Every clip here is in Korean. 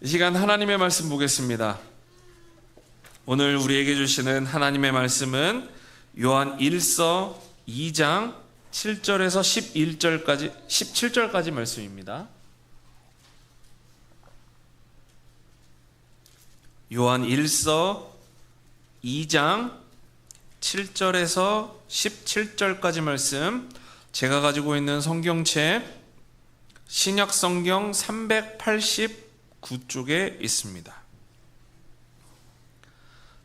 이 시간 하나님의 말씀 보겠습니다. 오늘 우리에게 주시는 하나님의 말씀은 요한 1서 2장 7절에서 17절까지 말씀입니다. 요한 1서 2장 7절에서 17절까지 말씀, 제가 가지고 있는 성경책 신약성경 389쪽에 있습니다.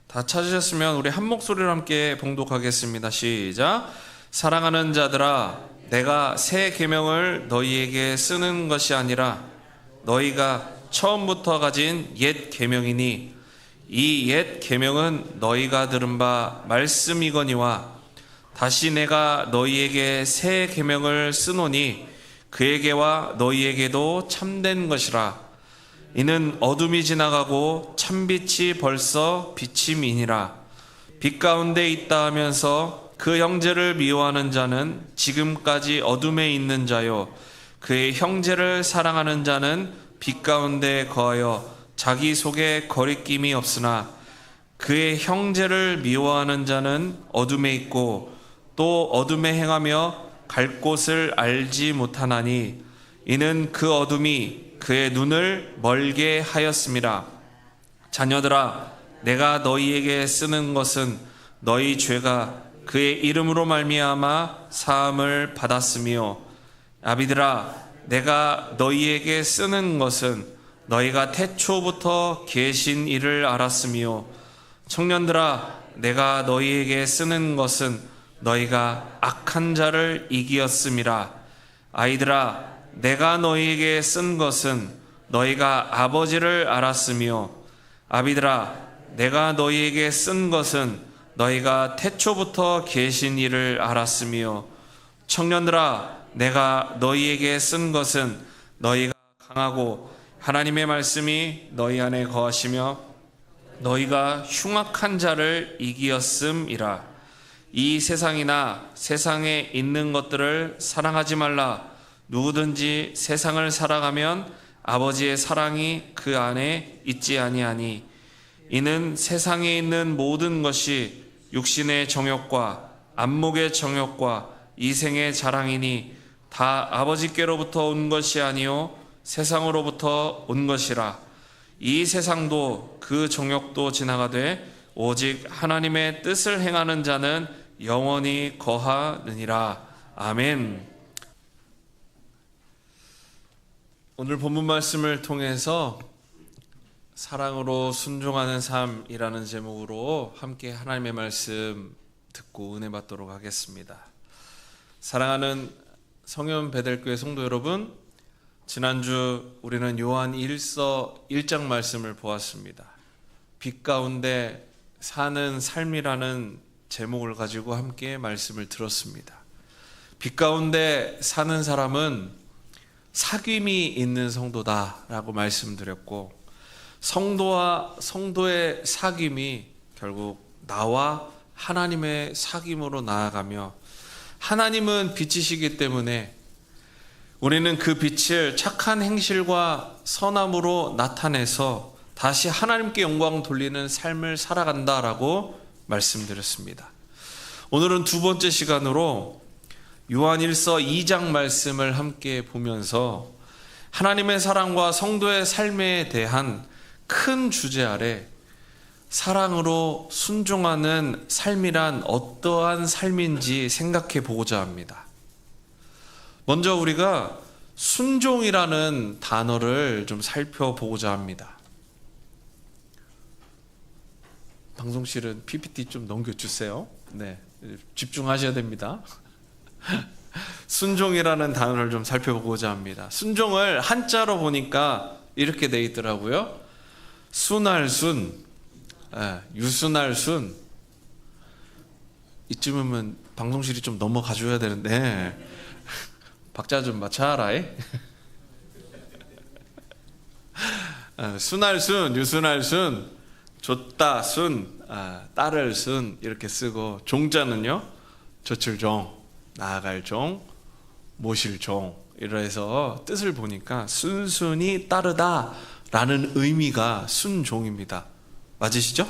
다 찾으셨으면 우리 한 목소리로 함께 봉독하겠습니다. 시작. 사랑하는 자들아, 내가 새 계명을 너희에게 쓰는 것이 아니라 너희가 처음부터 가진 옛 계명이니 이 옛 계명은 너희가 들은 바 말씀이거니와 다시 내가 너희에게 새 계명을 쓰노니 그에게와 너희에게도 참된 것이라. 이는 어둠이 지나가고 참빛이 벌써 비침이니라. 빛 가운데 있다 하면서 그 형제를 미워하는 자는 지금까지 어둠에 있는 자요, 그의 형제를 사랑하는 자는 빛 가운데 거하여 자기 속에 거리낌이 없으나 그의 형제를 미워하는 자는 어둠에 있고 또 어둠에 행하며 갈 곳을 알지 못하나니 이는 그 어둠이 그의 눈을 멀게 하였음이라. 자녀들아, 내가 너희에게 쓰는 것은 너희 죄가 그의 이름으로 말미암아 사함을 받았으며, 아비들아, 내가 너희에게 쓰는 것은 너희가 태초부터 계신 이를 알았으며, 청년들아, 내가 너희에게 쓰는 것은 너희가 악한 자를 이기었음이라. 아이들아, 내가 너희에게 쓴 것은 너희가 아버지를 알았으며, 아비들아, 내가 너희에게 쓴 것은 너희가 태초부터 계신 이를 알았으며, 청년들아, 내가 너희에게 쓴 것은 너희가 강하고 하나님의 말씀이 너희 안에 거하시며 너희가 흉악한 자를 이기었음이라. 이 세상이나 세상에 있는 것들을 사랑하지 말라. 누구든지 세상을 사랑하면 아버지의 사랑이 그 안에 있지 아니하니, 이는 세상에 있는 모든 것이 육신의 정욕과 안목의 정욕과 이생의 자랑이니 다 아버지께로부터 온 것이 아니요 세상으로부터 온 것이라. 이 세상도 그 정욕도 지나가되 오직 하나님의 뜻을 행하는 자는 영원히 거하느니라. 아멘. 오늘 본문 말씀을 통해서 사랑으로 순종하는 삶이라는 제목으로 함께 하나님의 말씀 듣고 은혜 받도록 하겠습니다. 사랑하는 성현 베델교회 성도 여러분, 지난주 우리는 요한 1서 1장 말씀을 보았습니다. 빛 가운데 사는 삶이라는 제목을 가지고 함께 말씀을 들었습니다. 빛 가운데 사는 사람은 사귐이 있는 성도다라고 말씀드렸고, 성도와 성도의 사귐이 결국 나와 하나님의 사귐으로 나아가며, 하나님은 빛이시기 때문에 우리는 그 빛을 착한 행실과 선함으로 나타내서 다시 하나님께 영광 돌리는 삶을 살아간다라고 말씀드렸습니다. 오늘은 두 번째 시간으로 요한 1서 2장 말씀을 함께 보면서 하나님의 사랑과 성도의 삶에 대한 큰 주제 아래 사랑으로 순종하는 삶이란 어떠한 삶인지 생각해 보고자 합니다. 먼저 우리가 순종이라는 단어를 좀 살펴보고자 합니다. 방송실은 PPT 좀 넘겨주세요. 네, 집중하셔야 됩니다. 순종이라는 단어를 좀 살펴보고자 합니다. 순종을 한자로 보니까 이렇게 돼 있더라고요. 순할 순, 유순할 순. 이쯤이면 방송실이 좀 넘어가줘야 되는데 박자 좀 맞춰라. 순할 순, 유순할 순, 줬다 순, 따를 순 이렇게 쓰고, 종자는요 젖을 종, 나아갈 종, 모실 종, 이래서 뜻을 보니까 순순히 따르다 라는 의미가 순종입니다. 맞으시죠?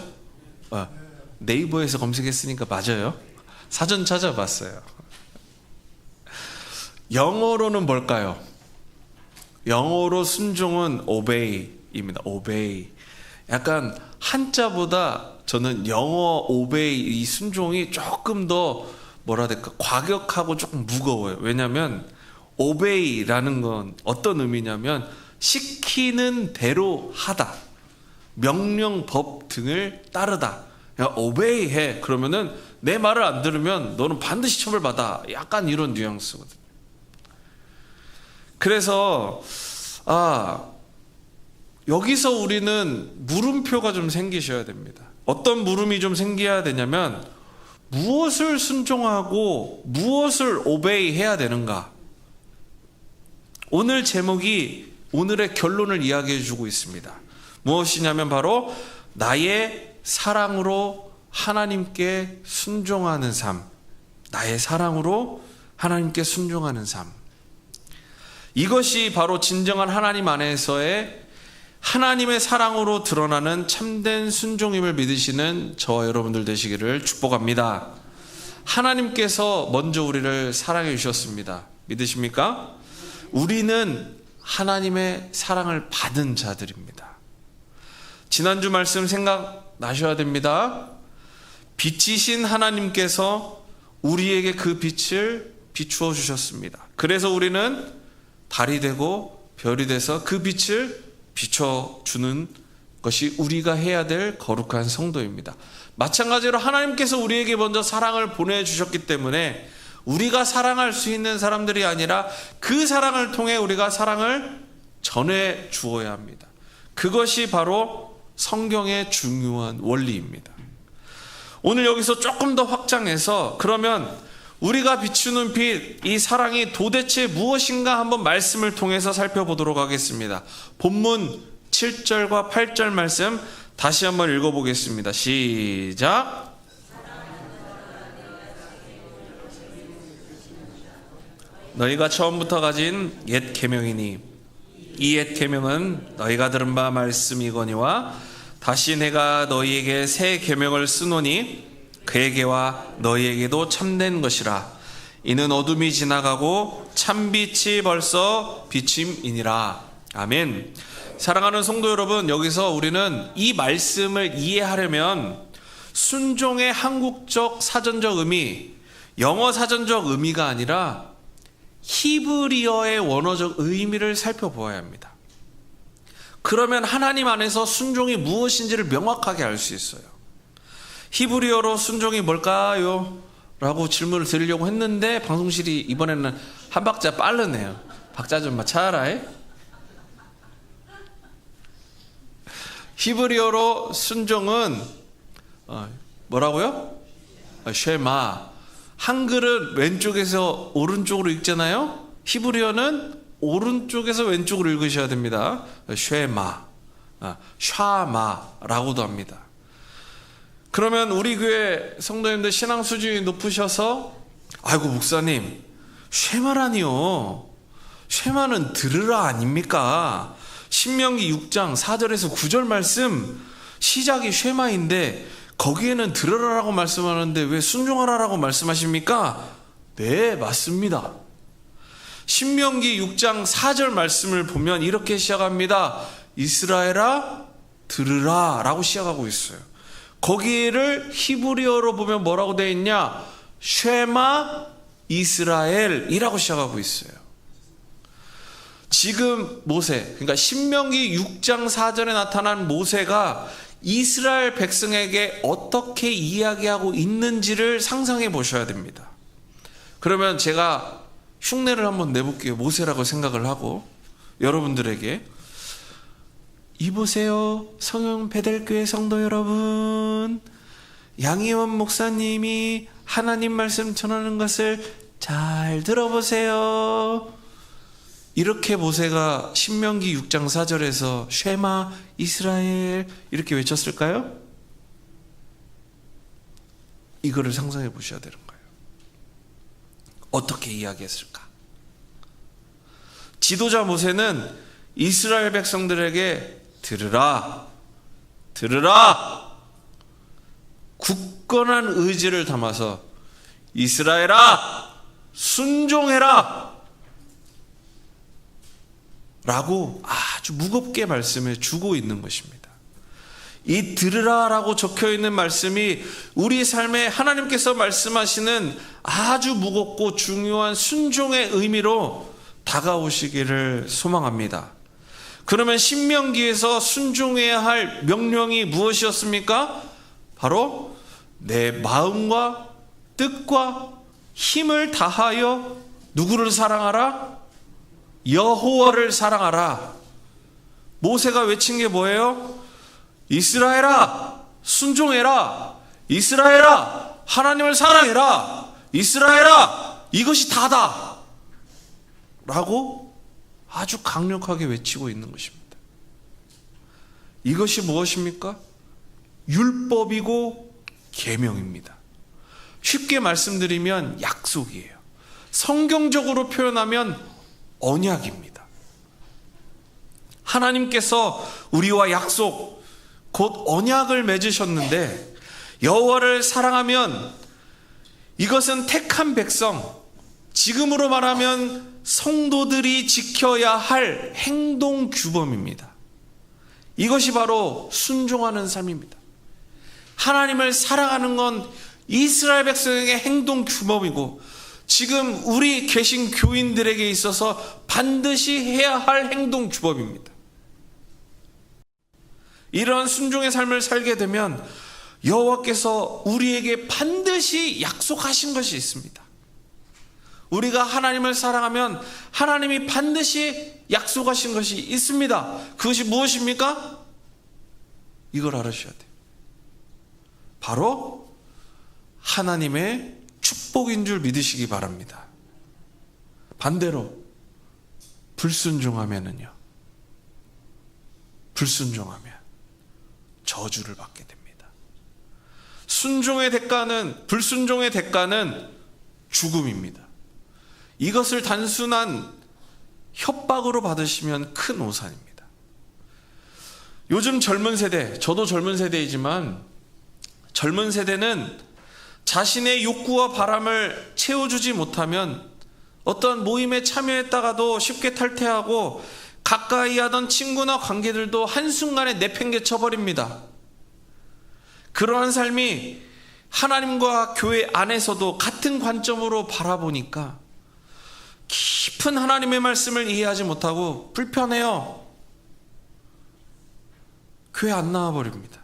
네이버에서 검색했으니까 맞아요. 사전 찾아봤어요. 영어로는 뭘까요? 영어로 순종은 obey입니다. obey. 약간 한자보다 저는 영어 obey, 이 순종이 조금 더 뭐라 해야 될까, 과격하고 조금 무거워요. 왜냐하면 obey라는 건 어떤 의미냐면 시키는 대로 하다, 명령, 법 등을 따르다. 야, obey 해. 그러면은 내 말을 안 들으면 너는 반드시 처벌받아. 약간 이런 뉘앙스거든요. 그래서 여기서 우리는 물음표가 좀 생기셔야 됩니다. 어떤 물음이 좀 생겨야 되냐면 무엇을 순종하고 무엇을 obey 해야 되는가. 오늘 제목이 오늘의 결론을 이야기해 주고 있습니다. 무엇이냐면 바로 나의 사랑으로 하나님께 순종하는 삶. 나의 사랑으로 하나님께 순종하는 삶. 이것이 바로 진정한 하나님 안에서의 하나님의 사랑으로 드러나는 참된 순종임을 믿으시는 저와 여러분들 되시기를 축복합니다. 하나님께서 먼저 우리를 사랑해 주셨습니다. 믿으십니까? 우리는 하나님의 사랑을 받은 자들입니다. 지난주 말씀 생각나셔야 됩니다. 빛이신 하나님께서 우리에게 그 빛을 비추어 주셨습니다. 그래서 우리는 달이 되고 별이 돼서 그 빛을 비춰주는 것이 우리가 해야 될 거룩한 성도입니다. 마찬가지로 하나님께서 우리에게 먼저 사랑을 보내주셨기 때문에 우리가 사랑할 수 있는 사람들이 아니라 그 사랑을 통해 우리가 사랑을 전해 주어야 합니다. 그것이 바로 성경의 중요한 원리입니다. 오늘 여기서 조금 더 확장해서 그러면 우리가 비추는 빛, 이 사랑이 도대체 무엇인가 한번 말씀을 통해서 살펴보도록 하겠습니다. 본문 7절과 8절 말씀 다시 한번 읽어보겠습니다. 시작. 너희가 처음부터 가진 옛 계명이니 이 옛 계명은 너희가 들은 바 말씀이거니와 다시 내가 너희에게 새 계명을 쓰노니 그에게와 너희에게도 참된 것이라. 이는 어둠이 지나가고 참빛이 벌써 비침이니라. 아멘. 사랑하는 성도 여러분, 여기서 우리는 이 말씀을 이해하려면 순종의 한국적 사전적 의미, 영어 사전적 의미가 아니라 히브리어의 원어적 의미를 살펴보아야 합니다. 그러면 하나님 안에서 순종이 무엇인지를 명확하게 알 수 있어요. 히브리어로 순종이 뭘까요? 라고 질문을 드리려고 했는데 방송실이 이번에는 한 박자 빠르네요. 박자 좀 맞춰라. 히브리어로 순종은 뭐라고요? 쉐마. 한글은 왼쪽에서 오른쪽으로 읽잖아요. 히브리어는 오른쪽에서 왼쪽으로 읽으셔야 됩니다. 쉐마, 샤마라고도 합니다. 그러면 우리 교회 성도님들 신앙 수준이 높으셔서 아이고 목사님 쉐마라니요. 쉐마는 들으라 아닙니까? 신명기 6장 4절에서 9절 말씀 시작이 쉐마인데 거기에는 들으라라고 말씀하는데 왜 순종하라라고 말씀하십니까? 네, 맞습니다. 신명기 6장 4절 말씀을 보면 이렇게 시작합니다. 이스라엘아 들으라 라고 시작하고 있어요. 거기를 히브리어로 보면 뭐라고 되어 있냐? 쉐마 이스라엘이라고 시작하고 있어요. 지금 모세, 그러니까 신명기 6장 4절에 나타난 모세가 이스라엘 백성에게 어떻게 이야기하고 있는지를 상상해 보셔야 됩니다. 그러면 제가 흉내를 한번 내볼게요. 모세라고 생각을 하고 여러분들에게 이보세요. 성영 베델교회 성도 여러분, 양희원 목사님이 하나님 말씀 전하는 것을 잘 들어보세요. 이렇게 모세가 신명기 6장 4절에서 쉐마 이스라엘 이렇게 외쳤을까요? 이거를 상상해 보셔야 되는 거예요. 어떻게 이야기했을까? 지도자 모세는 이스라엘 백성들에게 들으라, 들으라. 굳건한 의지를 담아서 이스라엘아, 순종해라 라고 아주 무겁게 말씀해 주고 있는 것입니다. 이 들으라라고 적혀있는 말씀이 우리 삶에 하나님께서 말씀하시는 아주 무겁고 중요한 순종의 의미로 다가오시기를 소망합니다. 그러면 신명기에서 순종해야 할 명령이 무엇이었습니까? 바로 내 마음과 뜻과 힘을 다하여 누구를 사랑하라? 여호와를 사랑하라. 모세가 외친 게 뭐예요? 이스라엘아, 순종해라. 이스라엘아, 하나님을 사랑해라. 이스라엘아, 이것이 다다 라고 아주 강력하게 외치고 있는 것입니다. 이것이 무엇입니까? 율법이고 계명입니다. 쉽게 말씀드리면 약속이에요. 성경적으로 표현하면 언약입니다. 하나님께서 우리와 약속, 곧 언약을 맺으셨는데 여호와를 사랑하면 이것은 택한 백성, 지금으로 말하면 성도들이 지켜야 할 행동 규범입니다. 이것이 바로 순종하는 삶입니다. 하나님을 사랑하는 건 이스라엘 백성에게 행동 규범이고 지금 우리 계신 교인들에게 있어서 반드시 해야 할 행동 규범입니다. 이러한 순종의 삶을 살게 되면 여호와께서 우리에게 반드시 약속하신 것이 있습니다. 우리가 하나님을 사랑하면 하나님이 반드시 약속하신 것이 있습니다. 그것이 무엇입니까? 이걸 알아주셔야 돼요. 바로 하나님의 축복인 줄 믿으시기 바랍니다. 반대로 불순종하면은요, 불순종하면 저주를 받게 됩니다. 순종의 대가는, 불순종의 대가는 죽음입니다. 이것을 단순한 협박으로 받으시면 큰 오산입니다. 요즘 젊은 세대, 저도 젊은 세대이지만 젊은 세대는 자신의 욕구와 바람을 채워주지 못하면 어떠한 모임에 참여했다가도 쉽게 탈퇴하고 가까이 하던 친구나 관계들도 한순간에 내팽개쳐버립니다. 그러한 삶이 하나님과 교회 안에서도 같은 관점으로 바라보니까 깊은 하나님의 말씀을 이해하지 못하고 불편해요. 교회 안 나와버립니다.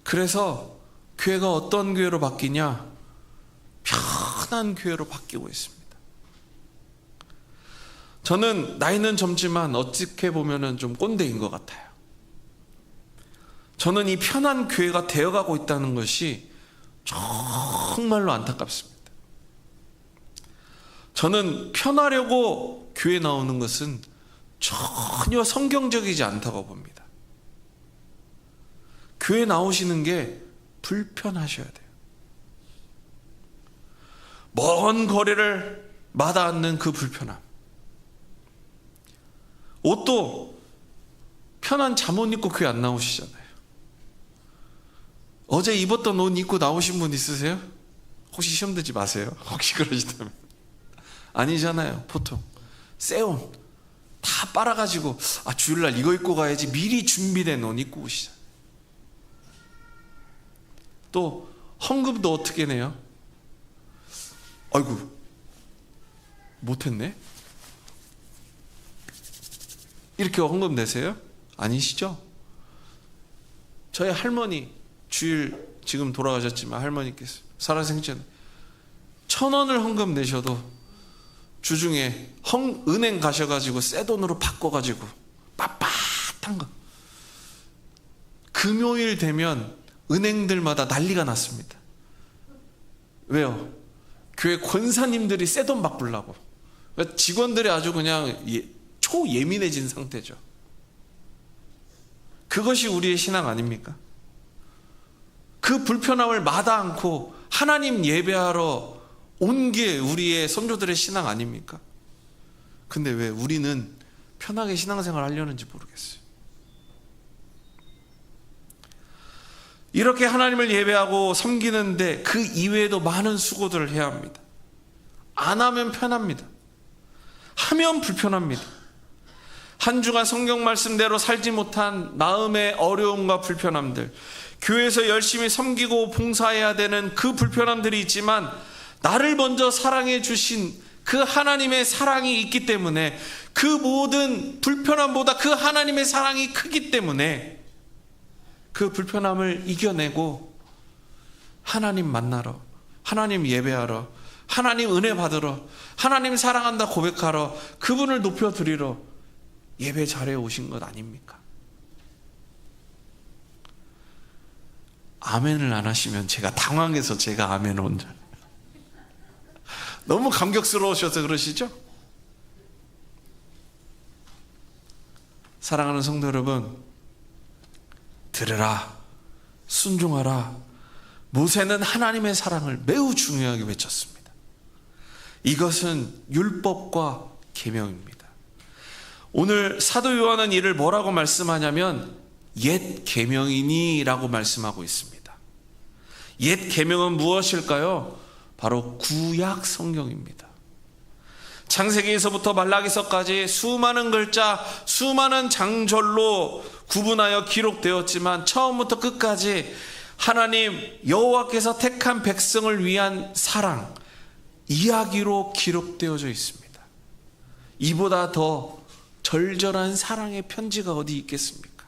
그래서 교회가 어떤 교회로 바뀌냐? 편한 교회로 바뀌고 있습니다. 저는 나이는 젊지만 어떻게 보면 좀 꼰대인 것 같아요. 저는 이 편한 교회가 되어가고 있다는 것이 정말로 안타깝습니다. 저는 편하려고 교회 나오는 것은 전혀 성경적이지 않다고 봅니다. 교회 나오시는 게 불편하셔야 돼요. 먼 거리를 마다않는 그 불편함. 옷도 편한 잠옷 입고 교회 안 나오시잖아요. 어제 입었던 옷 입고 나오신 분 있으세요? 혹시 시험 들지 마세요. 혹시 그러시다면. 아니잖아요. 보통 새 옷 다 빨아가지고 주일날 이거 입고 가야지 미리 준비된 옷 입고 오시잖아요. 또 헌금도 어떻게 내요? 아이고 못했네. 이렇게 헌금 내세요? 아니시죠? 저희 할머니, 주일 지금 돌아가셨지만 할머니께서 살아생전 1,000원을 헌금 내셔도 주중에 은행 가셔가지고 새 돈으로 바꿔가지고 빳빳한 거 금요일 되면 은행들마다 난리가 났습니다. 왜요? 교회 권사님들이 새 돈 바꾸려고. 그러니까 직원들이 아주 그냥 초예민해진 상태죠. 그것이 우리의 신앙 아닙니까? 그 불편함을 마다 않고 하나님 예배하러 온 게 우리의 선조들의 신앙 아닙니까? 근데 왜 우리는 편하게 신앙생활 하려는지 모르겠어요. 이렇게 하나님을 예배하고 섬기는데 그 이외에도 많은 수고들을 해야 합니다. 안 하면 편합니다. 하면 불편합니다. 한 주간 성경 말씀대로 살지 못한 마음의 어려움과 불편함들, 교회에서 열심히 섬기고 봉사해야 되는 그 불편함들이 있지만 나를 먼저 사랑해 주신 그 하나님의 사랑이 있기 때문에 그 모든 불편함보다 그 하나님의 사랑이 크기 때문에 그 불편함을 이겨내고 하나님 만나러, 하나님 예배하러, 하나님 은혜 받으러, 하나님 사랑한다 고백하러, 그분을 높여드리러 예배 자리에 오신 것 아닙니까? 아멘을 안 하시면 제가 당황해서 제가 아멘 혼자. 너무 감격스러우셔서 그러시죠? 사랑하는 성도 여러분, 들으라, 순종하라. 모세는 하나님의 사랑을 매우 중요하게 외쳤습니다. 이것은 율법과 계명입니다. 오늘 사도 요한은 이를 뭐라고 말씀하냐면 옛 계명이니 라고 말씀하고 있습니다. 옛 계명은 무엇일까요? 바로 구약 성경입니다. 창세기에서부터 말라기서까지 수많은 글자, 수많은 장절로 구분하여 기록되었지만 처음부터 끝까지 하나님 여호와께서 택한 백성을 위한 사랑, 이야기로 기록되어져 있습니다. 이보다 더 절절한 사랑의 편지가 어디 있겠습니까?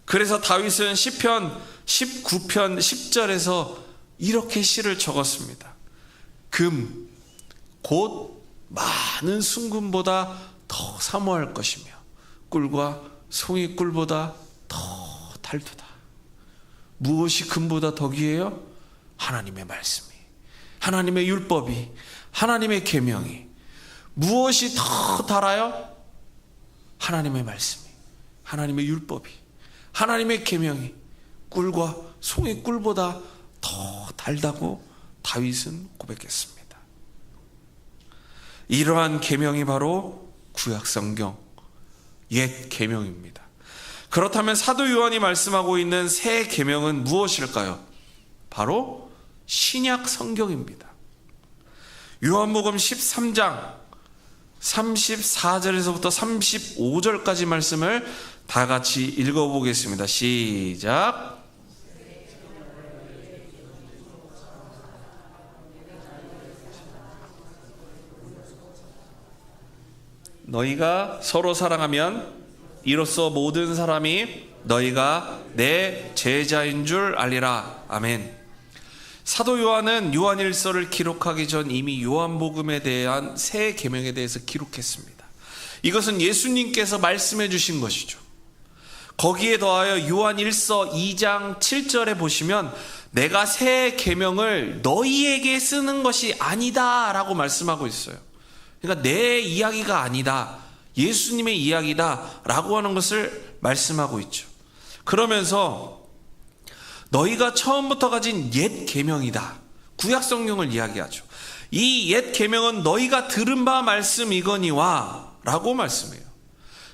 그래서 다윗은 시편 19편 10절에서 이렇게 시를 적었습니다. 금, 곧 많은 순금보다 더 사모할 것이며 꿀과 송이 꿀보다 더 달도다. 무엇이 금보다 더 귀해요? 하나님의 말씀이, 하나님의 율법이, 하나님의 계명이. 무엇이 더 달아요? 하나님의 말씀이, 하나님의 율법이, 하나님의 계명이 꿀과 송이 꿀보다 더 달다고 다윗은 고백했습니다. 이러한 계명이 바로 구약 성경, 옛 계명입니다. 그렇다면 사도 요한이 말씀하고 있는 새 계명은 무엇일까요? 바로 신약 성경입니다. 요한복음 13장 34절에서부터 35절까지 말씀을 다 같이 읽어보겠습니다. 시작. 너희가 서로 사랑하면 이로써 모든 사람이 너희가 내 제자인 줄 알리라. 아멘. 사도 요한은 요한일서를 기록하기 전 이미 요한복음에 대한 새 계명에 대해서 기록했습니다. 이것은 예수님께서 말씀해 주신 것이죠. 거기에 더하여 요한일서 2장 7절에 보시면 내가 새 계명을 너희에게 쓰는 것이 아니다 라고 말씀하고 있어요. 그러니까 내 이야기가 아니다, 예수님의 이야기다 라고 하는 것을 말씀하고 있죠. 그러면서 너희가 처음부터 가진 옛 계명이다, 구약 성경을 이야기하죠. 이 옛 계명은 너희가 들은 바 말씀이거니와 라고 말씀해요.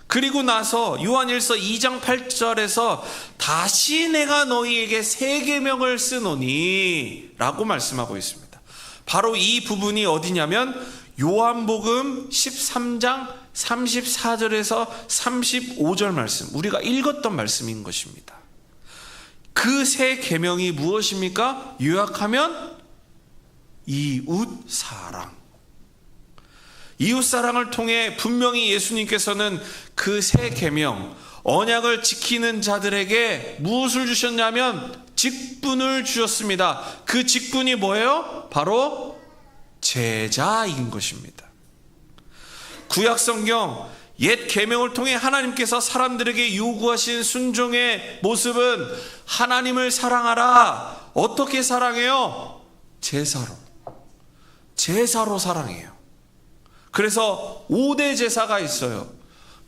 그리고 나서 요한일서 2장 8절에서 다시 내가 너희에게 새 계명을 쓰노니 라고 말씀하고 있습니다. 바로 이 부분이 어디냐면 요한복음 13장 34절에서 35절 말씀, 우리가 읽었던 말씀인 것입니다. 그 새 계명이 무엇입니까? 요약하면 이웃사랑. 이웃사랑을 통해 분명히 예수님께서는 그 새 계명, 언약을 지키는 자들에게 무엇을 주셨냐면 직분을 주셨습니다. 그 직분이 뭐예요? 바로 제자인 것입니다. 구약성경 옛 계명을 통해 하나님께서 사람들에게 요구하신 순종의 모습은 하나님을 사랑하라. 어떻게 사랑해요? 제사로 사랑해요. 그래서 5대 제사가 있어요.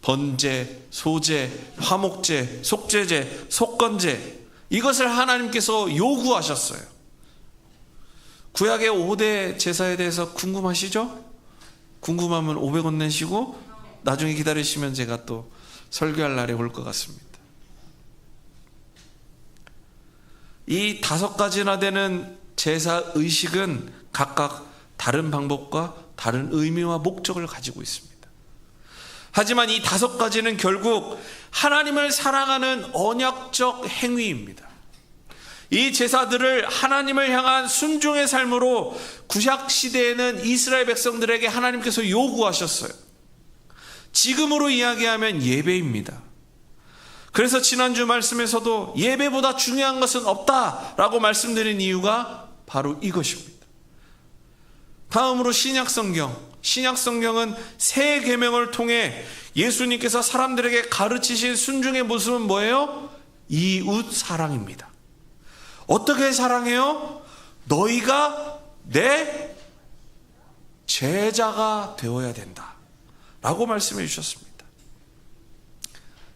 번제, 소제, 화목제, 속죄제, 속건제. 이것을 하나님께서 요구하셨어요. 구약의 5대 제사에 대해서 궁금하시죠? 궁금하면 500원 내시고 나중에 기다리시면 제가 또 설교할 날이 올 것 같습니다. 이 5가지나 되는 제사 의식은 각각 다른 방법과 다른 의미와 목적을 가지고 있습니다. 하지만 이 5가지는 결국 하나님을 사랑하는 언약적 행위입니다. 이 제사들을 하나님을 향한 순종의 삶으로 구약 시대에는 이스라엘 백성들에게 하나님께서 요구하셨어요. 지금으로 이야기하면 예배입니다. 그래서 지난주 말씀에서도 예배보다 중요한 것은 없다라고 말씀드린 이유가 바로 이것입니다. 다음으로 신약성경은 새 계명을 통해 예수님께서 사람들에게 가르치신 순종의 모습은 뭐예요? 이웃 사랑입니다. 어떻게 사랑해요? 너희가 내 제자가 되어야 된다 라고 말씀해 주셨습니다.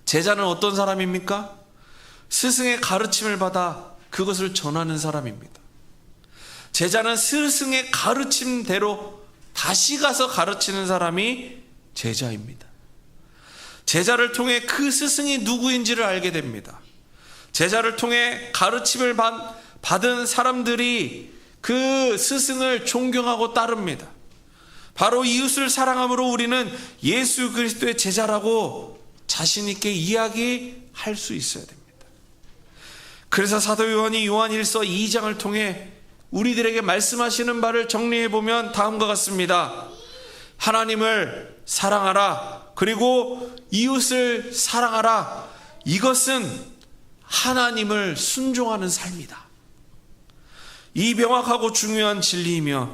제자는 어떤 사람입니까? 스승의 가르침을 받아 그것을 전하는 사람입니다. 제자는 스승의 가르침대로 다시 가서 가르치는 사람이 제자입니다. 제자를 통해 그 스승이 누구인지를 알게 됩니다. 제자를 통해 가르침을 받은 사람들이 그 스승을 존경하고 따릅니다. 바로 이웃을 사랑함으로 우리는 예수 그리스도의 제자라고 자신 있게 이야기할 수 있어야 됩니다. 그래서 사도 요한이 요한 1서 2장을 통해 우리들에게 말씀하시는 바를 정리해 보면 다음과 같습니다. 하나님을 사랑하라. 그리고 이웃을 사랑하라. 이것은 하나님을 순종하는 삶이다. 이 명확하고 중요한 진리이며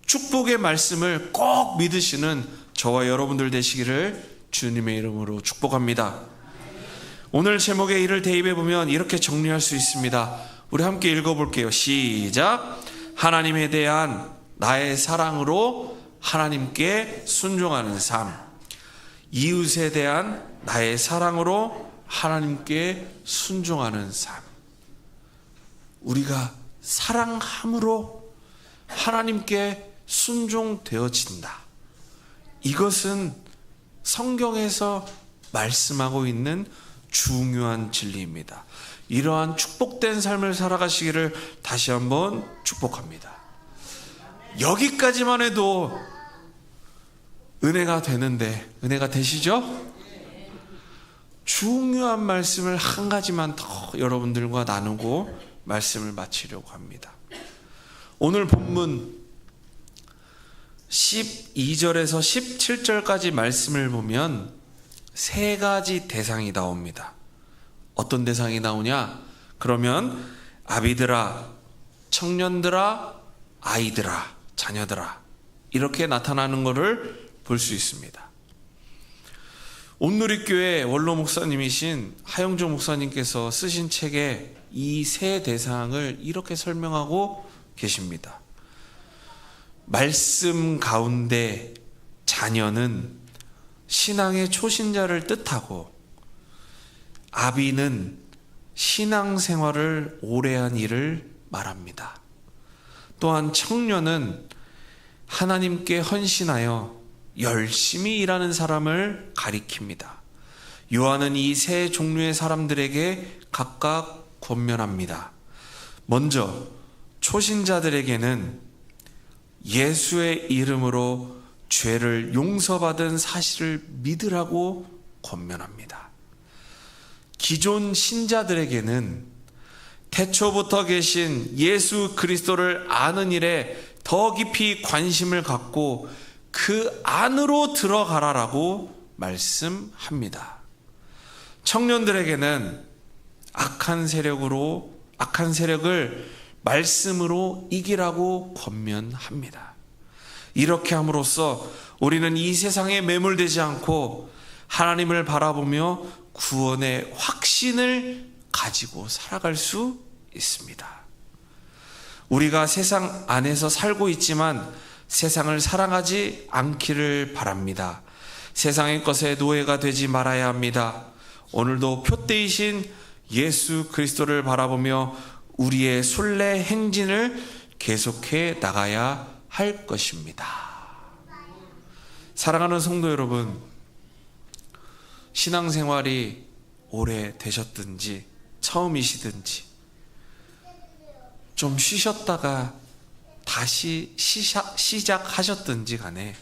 축복의 말씀을 꼭 믿으시는 저와 여러분들 되시기를 주님의 이름으로 축복합니다. 오늘 제목의 이를 대입해 보면 이렇게 정리할 수 있습니다. 우리 함께 읽어볼게요. 시작. 하나님에 대한 나의 사랑으로 하나님께 순종하는 삶. 이웃에 대한 나의 사랑으로 하나님께 순종하는 삶. 우리가 사랑함으로 하나님께 순종되어진다. 이것은 성경에서 말씀하고 있는 중요한 진리입니다. 이러한 축복된 삶을 살아가시기를 다시 한번 축복합니다. 여기까지만 해도 은혜가 되는데, 은혜가 되시죠? 중요한 말씀을 한 가지만 더 여러분들과 나누고 말씀을 마치려고 합니다. 오늘 본문 12절에서 17절까지 말씀을 보면 3가지 대상이 나옵니다. 어떤 대상이 나오냐? 그러면 아비들아, 청년들아, 아이들아, 자녀들아 이렇게 나타나는 것을 볼 수 있습니다. 온누리교회 원로 목사님이신 하영조 목사님께서 쓰신 책에 이 3 대상을 이렇게 설명하고 계십니다. 말씀 가운데 자녀는 신앙의 초신자를 뜻하고, 아비는 신앙생활을 오래 한 이를 말합니다. 또한 청년은 하나님께 헌신하여 열심히 일하는 사람을 가리킵니다. 요한은 이 3 종류의 사람들에게 각각 권면합니다. 먼저 초신자들에게는 예수의 이름으로 죄를 용서받은 사실을 믿으라고 권면합니다. 기존 신자들에게는 태초부터 계신 예수 그리스도를 아는 일에 더 깊이 관심을 갖고 그 안으로 들어가라라고 말씀합니다. 청년들에게는 악한 세력을 말씀으로 이기라고 권면합니다. 이렇게 함으로써 우리는 이 세상에 매몰되지 않고 하나님을 바라보며 구원의 확신을 가지고 살아갈 수 있습니다. 우리가 세상 안에서 살고 있지만 세상을 사랑하지 않기를 바랍니다. 세상의 것에 노예가 되지 말아야 합니다. 오늘도 표대이신 예수 그리스도를 바라보며 우리의 순례 행진을 계속해 나가야 할 것입니다. 사랑하는 성도 여러분, 신앙생활이 오래 되셨든지 처음이시든지 좀 쉬셨다가 다시 시작하셨든지 간에,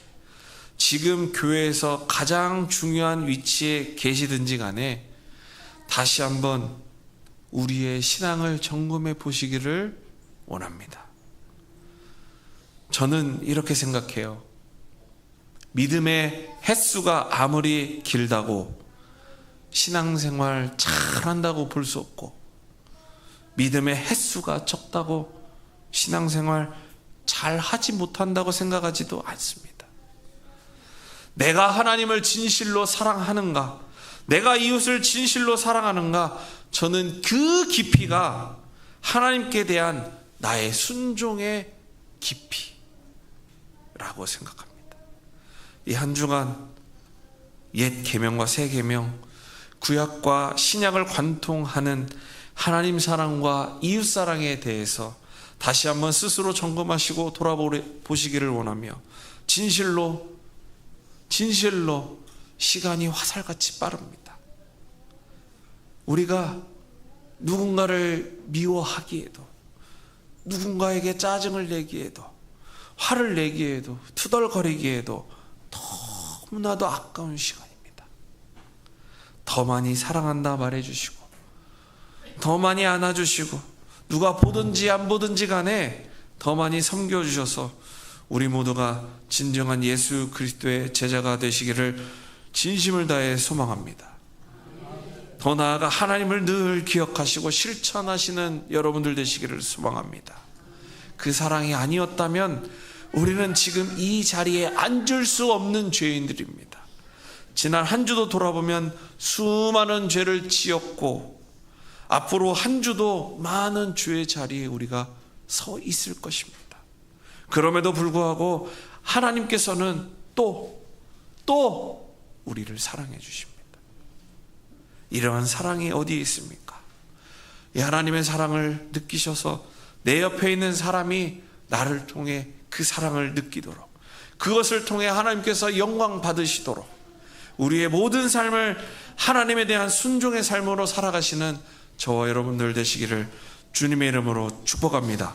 지금 교회에서 가장 중요한 위치에 계시든지 간에 다시 한번 우리의 신앙을 점검해 보시기를 원합니다. 저는 이렇게 생각해요. 믿음의 횟수가 아무리 길다고 신앙생활 잘한다고 볼 수 없고, 믿음의 횟수가 적다고 신앙생활 잘하지 못한다고 생각하지도 않습니다. 내가 하나님을 진실로 사랑하는가, 내가 이웃을 진실로 사랑하는가, 저는 그 깊이가 하나님께 대한 나의 순종의 깊이라고 생각합니다. 이 한 주간 옛 계명과 새 계명, 구약과 신약을 관통하는 하나님 사랑과 이웃 사랑에 대해서 다시 한번 스스로 점검하시고 돌아보시기를 원하며, 진실로 시간이 화살같이 빠릅니다. 우리가 누군가를 미워하기에도, 누군가에게 짜증을 내기에도, 화를 내기에도, 투덜거리기에도 너무나도 아까운 시간입니다. 더 많이 사랑한다 말해주시고, 더 많이 안아주시고, 누가 보든지 안 보든지 간에 더 많이 섬겨주셔서 우리 모두가 진정한 예수 그리스도의 제자가 되시기를 진심을 다해 소망합니다. 더 나아가 하나님을 늘 기억하시고 실천하시는 여러분들 되시기를 소망합니다. 그 사랑이 아니었다면 우리는 지금 이 자리에 앉을 수 없는 죄인들입니다. 지난 한 주도 돌아보면 수많은 죄를 지었고, 앞으로 한 주도 많은 죄의 자리에 우리가 서 있을 것입니다. 그럼에도 불구하고 하나님께서는 또 우리를 사랑해 주십니다. 이러한 사랑이 어디에 있습니까? 이 하나님의 사랑을 느끼셔서 내 옆에 있는 사람이 나를 통해 그 사랑을 느끼도록, 그것을 통해 하나님께서 영광 받으시도록 우리의 모든 삶을 하나님에 대한 순종의 삶으로 살아가시는 저와 여러분들 되시기를 주님의 이름으로 축복합니다.